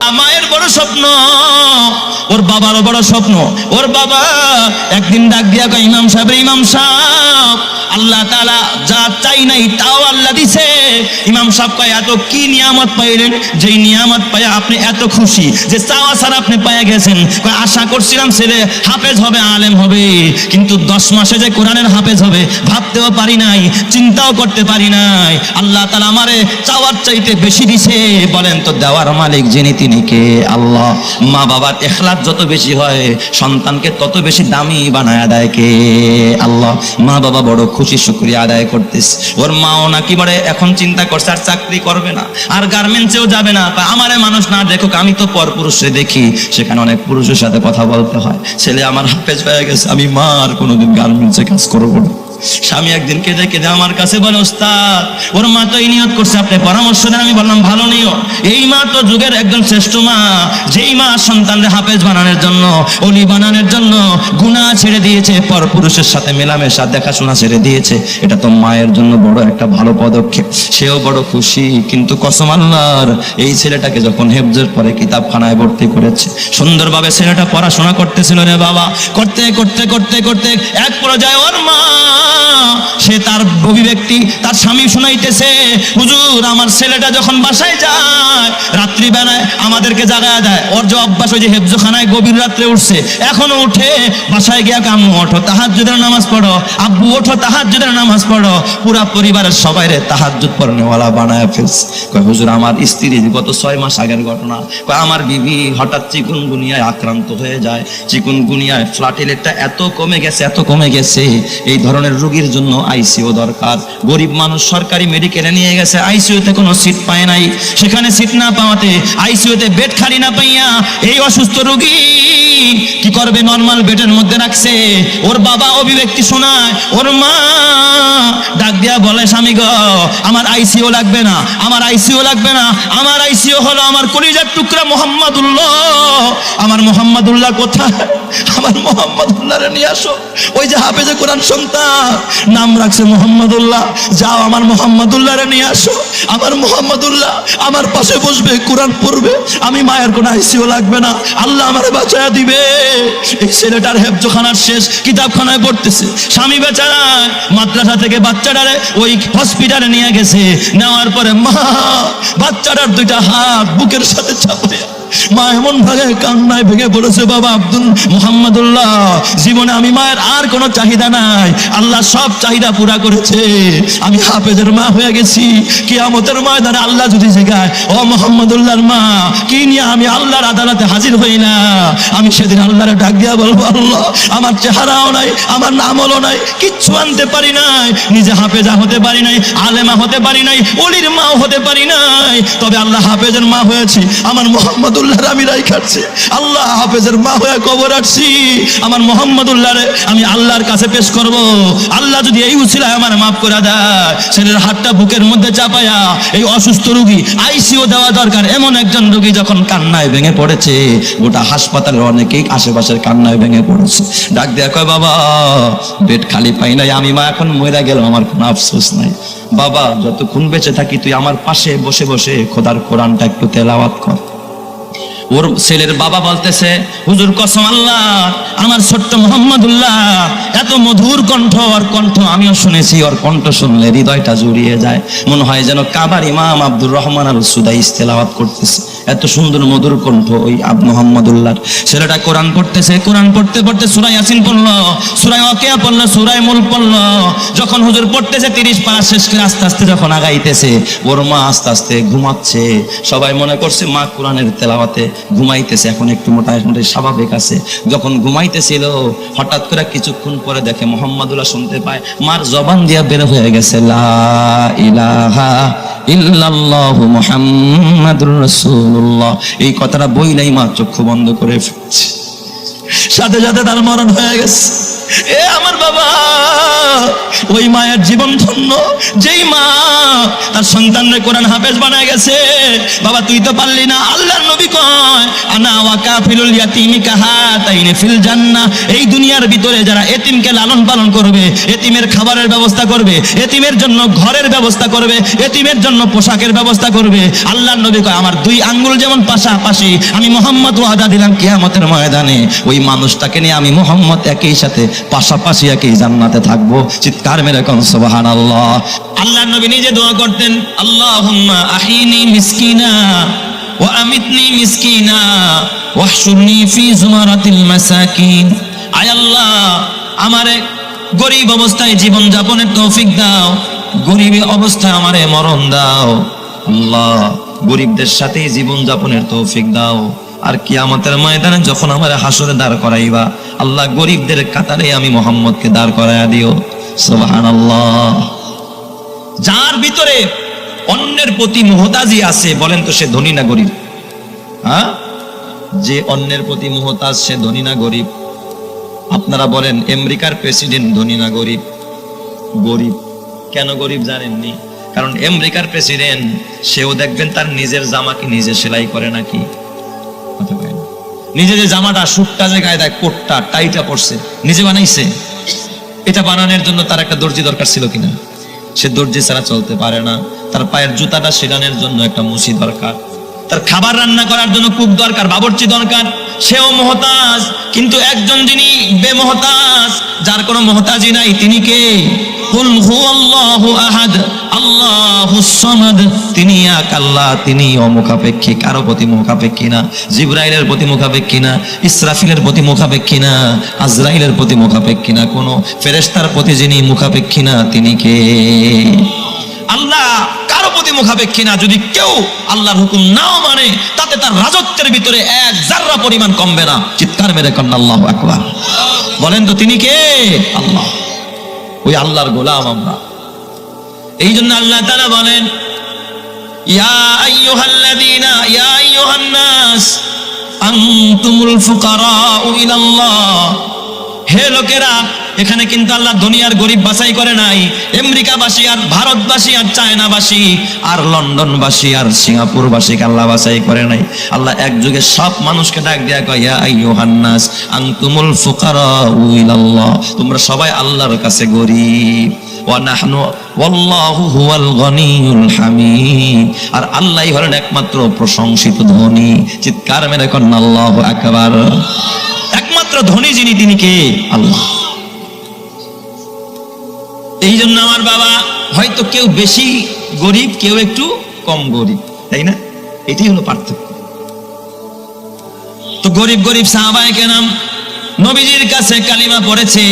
মায়ের বড় স্বপ্ন, ওর বাবারও বড় স্বপ্ন। ওর বাবা একদিন ডাক দিয়া কয়, ইমাম সাহেব, ইমাম সাহেব, আল্লাহ তাআলা যা চাই নাই তাও আল্লাহ দিছে। ইমাম সাহেব কয়, এত কি নিয়ামত পাইলেন যেই নিয়ামত পায় আপনি এত খুশি, যে চাওয়া ছাড়া আপনি পাইয়া গেছেন? কয়, আশা করছিলাম ছেলে হাফেজ হবে, আলেম হবে, কিন্তু 10 মাসে যে কোরআনের হাফেজ হবে ভাবতেও পারি নাই, চিন্তাও করতে পারি নাই। আল্লাহ তাআলা আমারে চাওয়ার চাইতে বেশি দিছে। বলেন তো দেওয়ার মালিক যিনি তিনি কে? আল্লাহ। মা বাবার ইখলাস যত বেশি হয় সন্তানকে তত বেশি দামি বানায় দেয় কে? আল্লাহ। মা বাবা বড় খুশি, শুকরিয়া আদায় করতেছে। ওর মাও নাকি বলে এখন চিন্তা করছে আর চাকরি করবে না, আর গার্মেন্টসেও যাবে না। আমারে মানুষ না দেখুক, আমি তো পরপুরুষে দেখি, সেখানে অনেক পুরুষের সাথে কথা বলতে হয়। ছেলে আমার হাফেজ হয়ে গেছে, আমি মা আর কোনোদিন গার্মেন্টসে কাজ করবো না। স্বামী একদিন কেঁদে কেঁদে আমার কাছে বলে, ওস্তাদ, ওর মা তো এই নিয়ত করছে, আপনি পরামর্শ দেন। আমি বললাম, ভালো নিয়ত। এই মা তো যুগের একজন শ্রেষ্ঠ মা, যেই মা সন্তানদের হাফেজ বানানোর জন্য, ওলি বানানোর জন্য গুনাহ ছেড়ে দিয়েছে, পরপুরুষের সাথে মেলামেশা দেখাশোনা ছেড়ে দিয়েছে। এটা তো মায়ের জন্য বড় একটা ভালো পদক্ষেপ। সেও বড় খুশি। কিন্তু কসম আল্লাহর, এই ছেলেটাকে যখন হেফজের পরে কিতাবখানায় ভর্তি করেছে, সুন্দরভাবে ছেলেটা পড়াশোনা করতেছিল রে বাবা। করতে করতে করতে করতে এক পর্যায়ে ওর মা, সে তার অভিব্যক্তি তার স্বামী শুনাইতেছে, হুজুর, আমার ছেলেটা যখন বাসায় যায় রাত্রিবেলায় আমাদেরকে জাগায় দেয়। ওর যে অভ্যাস, ওই যে হেফজখানায় গভীর রাত্রে উঠছে, এখনো উঠে বাসায় গিয়া আম্মু ওঠো তাহাজ্জুদের নামাজ পড়ো, আব্বু ওঠো তাহাজ্জুদের নামাজ পড়ো। পুরা পরিবারের সবাইরে তাহাজ্জুদ পড়নেওয়ালা বানায় ফেলছে। কয়, হুজুর, আমার স্ত্রী গত 6 মাস আগের ঘটনা। কয়, আমার বিবি হঠাৎ চিকুনগুনিয়ায় আক্রান্ত হয়ে যায়। চিকুনগুনিয়ায় প্লাটিলেটটা এত কমে গেছে, এত কমে গেছে, এই ধরনের রোগীর জন্য আইসিইউ দরকার। গরিব মানুষ সরকারি মেডিকেলে নিয়ে গেছে, আইসিইউতে কোনো সিট পায় নাই। সেখানে সিট না পাওয়াতে, আইসিইউতে বেড খালি না পাইয়া এই অসুস্থ রোগী কি করবে, নরমাল বেডের মধ্যে রাখছে। ওর বাবা অভিব্যক্তি শোনায়, ওর মা ডাক দিয়া বলে, স্বামী গো, আমার আইসিইউ লাগবে না, আমার আইসিইউ লাগবে না, আমার আইসিইউ হলো আমার কলিজার টুকরা মুহাম্মাদুল্লাহ। আমার মুহাম্মাদুল্লাহ কোথায়? আমার মুহাম্মাদুল্লাহরে নিয়ে আসো। ওই যে হাফেজে কোরআন সন্তান, নাম রাখছে মুহাম্মাদুল্লাহ, যাও আমার মুহাম্মাদুল্লাহরে নিয়ে আসো। আমার মুহাম্মাদুল্লাহ আমার পাশে বসবে, কোরআন পড়বে, আমি মায়ের কোনো আইসিইউ লাগবে না, আল্লাহ আমারে বাঁচায়া দিবে। এই ছেলেটার হেফজখানার শেষ, কিতাবখানায় পড়তেছে। স্বামী বেচারা মাদ্রাসা থেকে বাচ্চাটারে ওই হসপিটালে নিয়ে গেছে। নেওয়ার পরে মা বাচ্চাটার 2টা হাত বুকের সাথে চাপায়া মা এমন ভাবে কান্নায় ভেঙে পড়েছে, বাবা আব্দুল মুহাম্মাদুল্লাহ, জীবনে আমি মায়ের আর কোনো চাহিদা নাই, আল্লাহ সব চাহিদা পুরা করেছে, আমি হাফেজের মা হয়ে গেছি। কিয়ামতের ময়দানে আল্লাহ যদি জিজ্ঞাসা, ও মুহাম্মাদুল্লাহর মা, কি নিয়ে আমি আল্লাহর আদালতে হাজির হই না, আমি সেদিন আল্লাহরে ডাক দিয়া বলবো, আল্লাহ, আমার চেহারাও নাই, আমার নামও নাই, কিচ্ছু আনতে পারি নাই, নিজে হাফেজা হতে পারি নাই, আলেমা হতে পারি নাই, ওলির মাও হতে পারি নাই, তবে আল্লাহ হাফেজের মা হয়েছি। আমার মুহাম্মাদুল্লাহ আমি রাই খাচ্ছি, আল্লাহ হাফেজের মা হয়ে কবর আসছি। আমার মুহাম্মাদুল্লাহরে আমি আল্লাহর কাছে পেশ করব। আল্লাহ যদি এই উসিলায় আমার মাফ করে দেয়, ছেলের হাতটা বুকের মধ্যে চাপায়া এই অসুস্থ রোগী, আইসিইউ দেওয়া দরকার এমন একজন রোগী যখন কান্নায় ভেঙে পড়েছে, গোটা হাসপাতালের অনেকেই আশেপাশের কান্নায় ভেঙে পড়েছে। ডাক দেয়া কয়, বাবা, বেড খালি পাই নাই, আমি মা এখন মরে গেলাম, আমার কোনো আফসোস নাই। বাবা, যতক্ষণ বেঁচে থাকি তুই আমার পাশে বসে বসে খোদার কোরআনটা একটু তেলাওয়াত কর। ওর ছেলের বাবা বলতেছে, হুজুর, কসম আল্লাহ, আমার ছোট্ট মুহাম্মাদুল্লাহ এত মধুর কণ্ঠ, ওর কণ্ঠ আমিও শুনেছি, ওর কণ্ঠ শুনলে হৃদয়টা জুড়িয়ে যায়, মনে হয় যেন কাবার ইমাম আব্দুর রহমান আল সুদাইস তেলাওয়াত করতেছে। এত সুন্দর মধুর কণ্ঠ ওই মুহাম্মাদুল্লাহর। ছেলেটা কোরআন পড়তেছে, কোরআন পড়তে পড়তে সূরা ইয়াসিন পড়লো, সূরা ওয়াকিয়া পড়লো, সূরা মুলক পড়লো। যখন হুজুর পড়তেছে 30 পারা শেষ করে আস্তে আস্তে যখন আগাইতেছে, ওর মা আস্তে আস্তে ঘুমাচ্ছে। সবাই মনে করছে মা কোরআনের তেলাওয়াতে ঘুমাইতেছে, এখন একটু মোটামুটি স্বাভাবিক আছে। যখন ঘুমাইতেছিল, হঠাৎ করে কিছুক্ষণ পরে দেখে মুহাম্মাদুল্লাহ শুনতে পায় মার জবান দিয়া বের হয়ে গেছে, লা ইলাহা ইল্লাল্লাহু মুহাম্মাদুর রাসূলুল্লাহ। এই কথাটা বইলেই মা চক্ষু বন্ধ করে ফেলছে, সাথে সাথে তার মরণ হয়ে গেছে। এ আমার বাবা, ওই মায়ের জীবন ধন্য, যেই মা তার সন্তানরে কোরআন হাফেজ বানায় গেছে। বাবা, তুই তো পারলি না, আল্লাহর নবী কয় আনা ওয়া কাফিলুল ইয়াতীমি কাহাতাইনি ফিল জান্নাহ। এই দুনিয়ার ভিতরে যারা এতিমকে লালন পালন করবে, এতিমের খাবারের ব্যবস্থা করবে, এতিমের জন্য ঘরের ব্যবস্থা করবে, এতিমের জন্য পোশাকের ব্যবস্থা করবে, আল্লাহর নবী কয় আমার দুই আঙ্গুল যেমন পাশাপাশি, আমি মুহাম্মদ ওয়াদা দিলাম কিয়ামতের ময়দানে ওই মানুষটাকে নিয়ে আমি মুহাম্মদ একই সাথে পাশাপাশি একই জান্নাতে থাকবো। চিৎকার মেরে কোন সুবহানাল্লাহ। আল্লাহর নবী নিজে দোয়া করতেন, আল্লাহুম্মা আহিনি মিসকিনা ওয়া আমিতনি মিসকিনা ওয়াহশুরনি ফি জুমারাতিল মাসাকিন। আয় আল্লাহ, আমারে গরিব অবস্থায় জীবন যাপনের তৌফিক দাও, গরিব অবস্থায় আমারে মরণ দাও। আল্লাহ, গরিবদের সাথে জীবন যাপনের তৌফিক দাও। আর কিয়ামতের ময়দানে যখন আমারে হাসরে দাঁড় করাইবা, আল্লাহ গরিবদের কাতারে আমি মুহাম্মদকে দাঁড় করাইয়া দিও। সুবহানাল্লাহ। যার ভিতরে অন্যের প্রতি মুহতাজি আছে, বলেন তো সে ধনী না গরিব? হ্যাঁ, যে অন্যের প্রতি মুহতাজ সে ধনী না গরিব? আপনারা বলেন আমেরিকার প্রেসিডেন্ট ধনী না গরিব? গরিব। কেন গরিব জানেননি? কারণ আমেরিকার প্রেসিডেন্ট সেও দেখবেন তার নিজের জামা কি নিজে সেলাই করে নাকি? নিজে যে জামাটা সুটটা যে গায়ে দেয়, কোটটা টাইটা পড়ছে, নিজে বানাইছে। এটা বানানোর জন্য তার একটা দর্জি দরকার ছিল কিনা? সে দর্জি ছাড়া চলতে পারে না। তার পায়ের জুতাটা সেলানোর জন্য একটা মুসি দরকার, তার খাবার রান্না করার জন্য কুক দরকার, বাবুর্চি দরকার। সেও মুহতাজ। কিন্তু একজন যিনি বেমুহতাজ, যার কোনো মুহতাজি নাই, তিনি কে? কুল হুয়াল্লাহু আহাদ আল্লাহুস সামাদ। তিনি এক আল্লাহ, তিনি অমুখাপেক্ষী, কারো প্রতি মুখাপেক্ষী না। জিবরাইলের প্রতি মুখাপেক্ষী না, ইসরাফিলের প্রতি মুখাপেক্ষী না, আজরাইলের প্রতি মুখাপেক্ষী না, কোনো ফেরেশতার প্রতি যিনি মুখাপেক্ষী না, তিনি কে? আল্লাহ কারো প্রতি মুখাপেক্ষী না। যদি কেউ আল্লাহর হুকুম নাও মানে, তাতে তার রাজত্বের ভিতরে এক জাররা পরিমাণ কমবে না। চিৎকার মেরে কন্যা আল্লাহু আকবার। বলেন তো তিনি কে? আল্লাহ। ওই আল্লাহর গোলাম আমরা। এই জন্য আল্লাহ তাআলা বলেন, ইয়া আইয়ুহাল্লাযীনা ইয়া আইয়ুহান নাস আনতুমুল ফুকারাউ ইলাল্লাহ। হে লোকেরা, এখানে কিন্তু আল্লাহ দুনিয়ার গরিব বাছাই করে নাই। আমেরিকাবাসী আর ভারতবাসী আর চায়নাবাসী আর লন্ডনবাসী আর সিঙ্গাপুরবাসীকে আল্লাহ বাছাই করে নাই। আল্লাহ এক যুগে সব মানুষকে ডাক দেয়া কয়, ইয়া আইয়ুহান নাস আনতুমুল ফুকারাউ ইলাল্লাহ। তোমরা সবাই আল্লাহর কাছে গরিব। ওয়া নাহনু ওয়াল্লাহু হুয়াল গনিয়ুল হামিদ। আর আল্লাহই হলেন একমাত্র প্রশংসিত ধনী। চিৎকার মেরে কন্যা আল্লাহু আকবার। একমাত্র ধনী যিনি, তিনি কে? আল্লাহ। এই জন্য আমার বাবা, হয়তো কেউ বেশি গরিব, কেউ একটু কম গরিব, তাই না? এটাই হলো পার্থক্য। তো গরিব গরিব সাহাবায়ে কেরাম নবীজির কাছে কালিমা পড়েছে।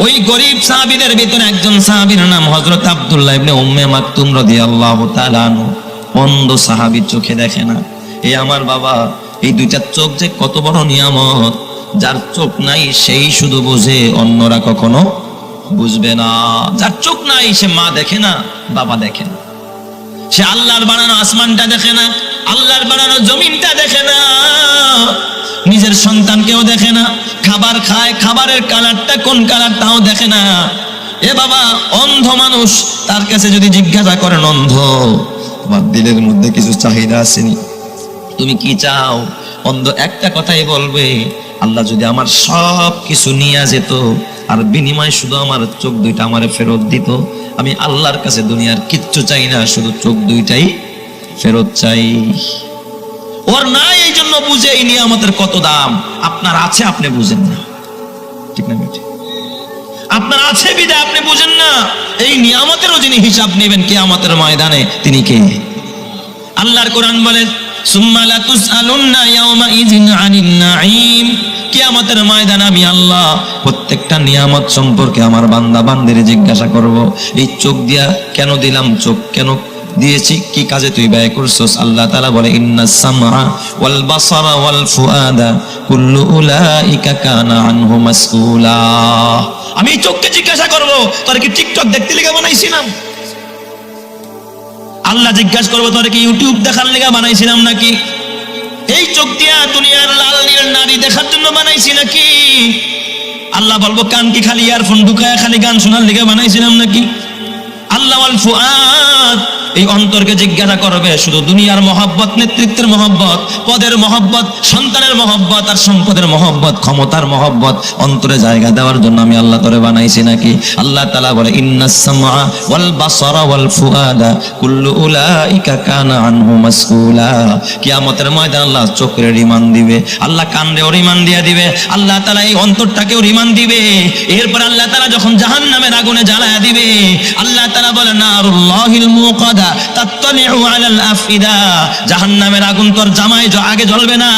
ওই গরিব সাহাবীদের ভিতরে একজন সাহাবীর নাম হযরত আব্দুল্লাহ ইবনে উম্মে মাকতুম রাদিয়াল্লাহু তাআলা আনহু। অন্ধ সাহাবী, চোখে দেখে না। এই আমার বাবা, এই দুইটা চোখ যে কত বড় নিয়ামত। যার চোখ নাই সেই শুধু বোঝে, অন্যরা কখনো বুঝবে না। যার চোখ নাই সে মা দেখে না, বাবা দেখে না, সে আল্লাহর বানানো আসমানটা দেখে না, আল্লাহর বানানো জমিনটা দেখে না, নিজের সন্তানকেও দেখে না। খাবার খায়, খাবারের কালারটা কোন কালার তাও দেখে না। এ বাবা, অন্ধ মানুষ, তার কাছে যদি জিজ্ঞাসা করেন, অন্ধ তোমার দিলের মধ্যে কিছু চাহিদা আসেনি, তুমি কি চাও? অন্ধ একটা কথাই বলবে, আল্লাহ যদি আমার সব কিছু নিয়ে যেত আর বিনিময়ে শুধু আমার চোখ দুইটা আমারে ফেরত দিত, আমি আল্লাহর কাছে দুনিয়ার কিচ্ছু চাই না, শুধু চোখ দুইটাই ফেরত চাই। ওর নাই, এই জন্য বুঝে এই নিয়ামতের কত দাম। আপনার আছে, আপনি বুঝেন না, ঠিক না? আপনার আছে বিদায় আপনি বুঝেন না। এই নিয়ামতেরও যিনি হিসাব নেবেন কিয়ামতের ময়দানে, তিনি কে? আল্লাহর কোরআন বলে, সুম্মা লা তুসআলুন্না ইয়াওমাইযিন আনিন নাঈম। কিয়ামতের ময়দানে আমি আল্লাহ প্রত্যেকটা নিয়ামত সম্পর্কে আমার বান্দা বান্দির জিজ্ঞাসা করব। এই চোখ দিয়া কেন দিলাম, চোখ কেন দিয়েছি, কি কাজে তুই ব্যয় করছস? আল্লাহ তাআলা বলে, ইন্নাস সামআ ওয়াল বাসারা ওয়াল ফুআদা কুল্লু উলাইকা কানা আনহু মাসউলা। আমি এই চোখকে জিজ্ঞাসা করব, তোর কি টিকটক দেখতে লাগা বানাইছিলাম? আল্লাহ জিজ্ঞাসা করবো, তোর কি ইউটিউব দেখার লেগা বানাইছিলাম নাকি? এই চোখ দিয়া দুনিয়ার লাল নীল নারী দেখার জন্য বানাইছি নাকি? আল্লাহ বলবো, কান কি খালি ইয়ারফোন ঢুকায় খালি গান শোনার লেগা বানাইছিলাম নাকি? আল্লাহ ওয়াল ফুআদ, এই অন্তরকে জিজ্ঞাসা করবে শুধু দুনিয়ার মহব্বত, নেতৃত্বের মহব্বত, পদের মহব্বত, সন্তানের মহব্বত আর সম্পদের মহব্বত, ক্ষমতার মহব্বত অন্তরে জায়গা দেওয়ার জন্য আমি আল্লাহ তোরে বানাইছি নাকি? আল্লাহ তাআলা বলে ইন্নাস সামআ ওয়াল বাসারা ওয়াল ফুআদা কুল্লু উলাইকা কানা আনহু মাসউলা। কিয়ামতের ময়দানে আল্লাহ চোখের রিমান্ড দিবে, আল্লাহ কানরেও রিমান্ড দিয়ে দিবে, আল্লাহ তাআলা এই অন্তরটাকেও রিমান্ড দিবে। এরপর আল্লাহ তাআলা যখন জাহান্নামের আগুনে জ্বালায়া দিবে, আল্লাহ তাআলা বলে নারুল্লাহিল মুকাদা তাত্তালিউ আলাল আফইদা। জাহান্নামের আগুন তোর জামায় আগে জ্বলবে না,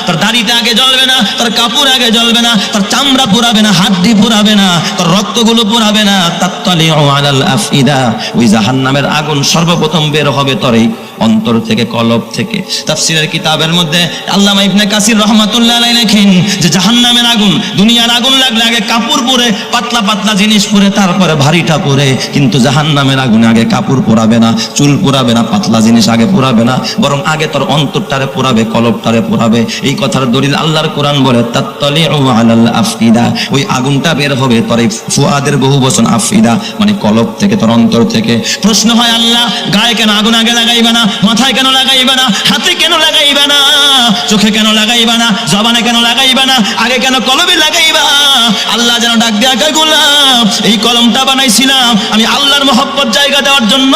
তোর দাড়িতে আগে জ্বলবে না, তোর কাপড় আগে জ্বলবে না, তোর চামড়া পুরাবে না, হাড্ডি পুরাবে না, তোর রক্তগুলো পুরাবে না। তাত্তালিউ আলাল আফইদা, ওই জাহান্নামের আগুন সর্বপ্রথম বের হবে তোর এই অন্তর থেকে, কলব থেকে। তাফসীরের কিতাবের মধ্যে আল্লামা ইবনে কাসির রাহমাতুল্লাহ আলাইহি লেখেন যে জাহান্নামের আগুন, দুনিয়ার আগুন লাগলে আগে কাপড় পরে, পাতলা পাতলা জিনিস পরে, তারপরে ভারীটা পরে, কিন্তু জাহান্নামের আগুনে আগে কাপড় পোড়াবে না, চুল পোড়াবে না, পাতলা জিনিস আগে পোড়াবে না, বরং আগে তোর অন্তরটারে পোড়াবে, কলবটারে পোড়াবে। এই কথার দলিল আল্লাহর কোরআন বলে তাত্তালিউ আলাল আফইদা, ওই আগুনটা বের হবে তোর এই ফুয়াদের বহু বচন আফইদা মানে কলব থেকে, তোর অন্তর থেকে। প্রশ্ন হয় আল্লাহ গায়ে কেন আগুন আগে লাগাইবা না, মাথায় কেন লাগাইবা না, হাতে কেন লাগাইবা না, চোখে কেন লাগাইবা না, জবানে কেন লাগাইবা না, আগে কেন কলবে লাগাইবা? আল্লাহ যেন ডাক দেয়া কয় গোলাম এই কলমটা বানাইছিলাম আমি আল্লাহর মহব্বত জায়গা দেওয়ার জন্য,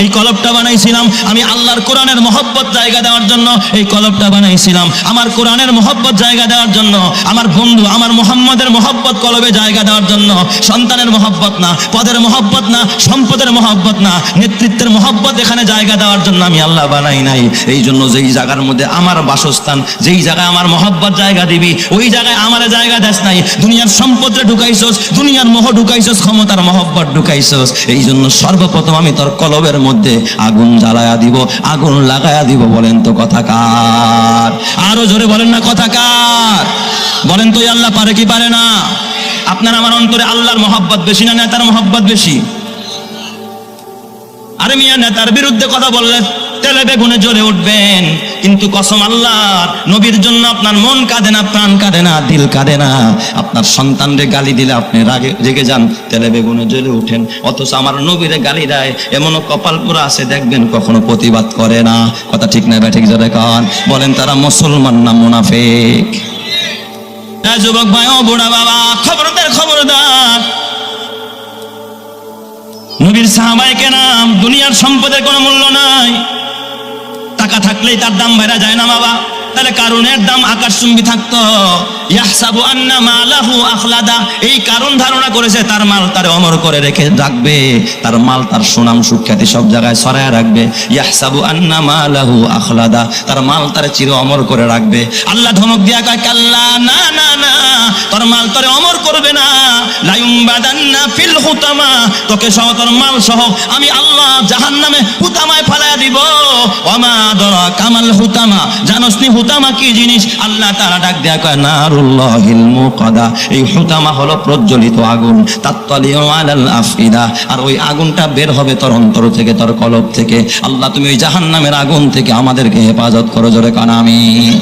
এই কলবটা বানাইছিলাম আমি আল্লাহর কোরআনের মহব্বত জায়গা দেওয়ার জন্য, এই কলবটা বানাইছিলাম আমার কোরআনের মহব্বত জায়গা দেওয়ার জন্য, আমার বন্ধু আমার মুহাম্মদের মহব্বত কলবে জায়গা দেওয়ার জন্য। সন্তানের মহব্বত না, পদের মহব্বত না, সম্পদের মহব্বত না, নেতৃত্বের মহব্বত এখানে জায়গা দেওয়ার জন্য আমি আল্লাহ বানাই নাই। এই জন্য যেই জায়গার মধ্যে আমার বাসস্থান, যেই জায়গায় আমার মহব্বত জায়গা দিবি, ওই জায়গায় আমার জায়গা দেশ নাই। দুনিয়ার সম্পদে ঢুকাইছস, দুনিয়ার মোহ ঢুকাইছস, ক্ষমতার মহব্বত ঢুকাইছস। এই জন্য সর্বপ্রথম আমি তোর কলবের মধ্যে আগুন জ্বালায়া দিব, আগুন লাগায়া দিব। বলেন তো কথা কার? আরো জোরে বলেন না কথা কার? বলেন তো এই আল্লাহ পারে কি পারে না? আপনার আমার অন্তরে আল্লাহর মহব্বত বেশি না নেতার মহব্বত বেশি? আরে মিয়া নেতার বিরুদ্ধে কথা বললে তেলে বেগুনে জ্বলে উঠবেন, কিন্তু কসম আল্লাহর, নবীর জন্য আপনার মন কাঁদে না, প্রাণ কাঁদে না, দিল কাঁদে না। আপনার সন্তানরে গালি দিলে আপনি রেগে যান, তেলে বেগুনে জ্বলে উঠেন। অথচ আমার নবীরে গালি দেয় এমনও কপাল পুরা আছে দেখবেন কখনো প্রতিবাদ করে না। কথা ঠিক না ঠিক জোরে কন? বলেন তারা মুসলমান না মুনাফিক? যুবক ভাই ও বুড়া বাবা, খবরদার খবরদার, নবীর সাহাবায়ে কেরাম দুনিয়ার সম্পদের কোনো মূল্য নাই। টাকা থাকলেই তার দাম বেড়া যায় না বাবা। তাহলে কারুনের দাম আকাশচুম্বী থাকতো। ইয়াহসাবু আন্না মালাহু আখলাদা, এই কারণ ধারণা করেছে তার মাল তার অমর করে রেখে রাখবে, তার মাল তার সুনাম সুখ্যাতি সব জায়গায় ছড়ায় রাখবে। ইয়াহসাবু আন্না মালাহু আখলাদা, তার মাল তার চির অমর করে রাখবে। আল্লাহ ধমক দিয়া কয় কাল্লা, না না না, তোর মাল তোরে অমর করবে না। লায়ুমবাদান্না ফিল হুতামা, তোকে সহ তোর মাল সহ আমি আল্লাহ জাহান্নামে হুতামায় ফালায়া দিব। ওয়ামা আদরা কামাল হুতামা, জানোস নি হুতামা কি জিনিস? আল্লাহ তাআলা ডাক দেয়া কয় নারুল্লাহিল মুকাদা, এই হুতামা হলো প্রজ্বলিত আগুন। তাত্তালিউ আলাল আফইদা, আর ওই আগুনটা বের হবে তোর অন্তর থেকে, তোর কলব থেকে। আল্লাহ তুমি ওই জাহান্নামের আগুন থেকে আমাদেরকে হেফাজত করো, জোরে কান আমিন।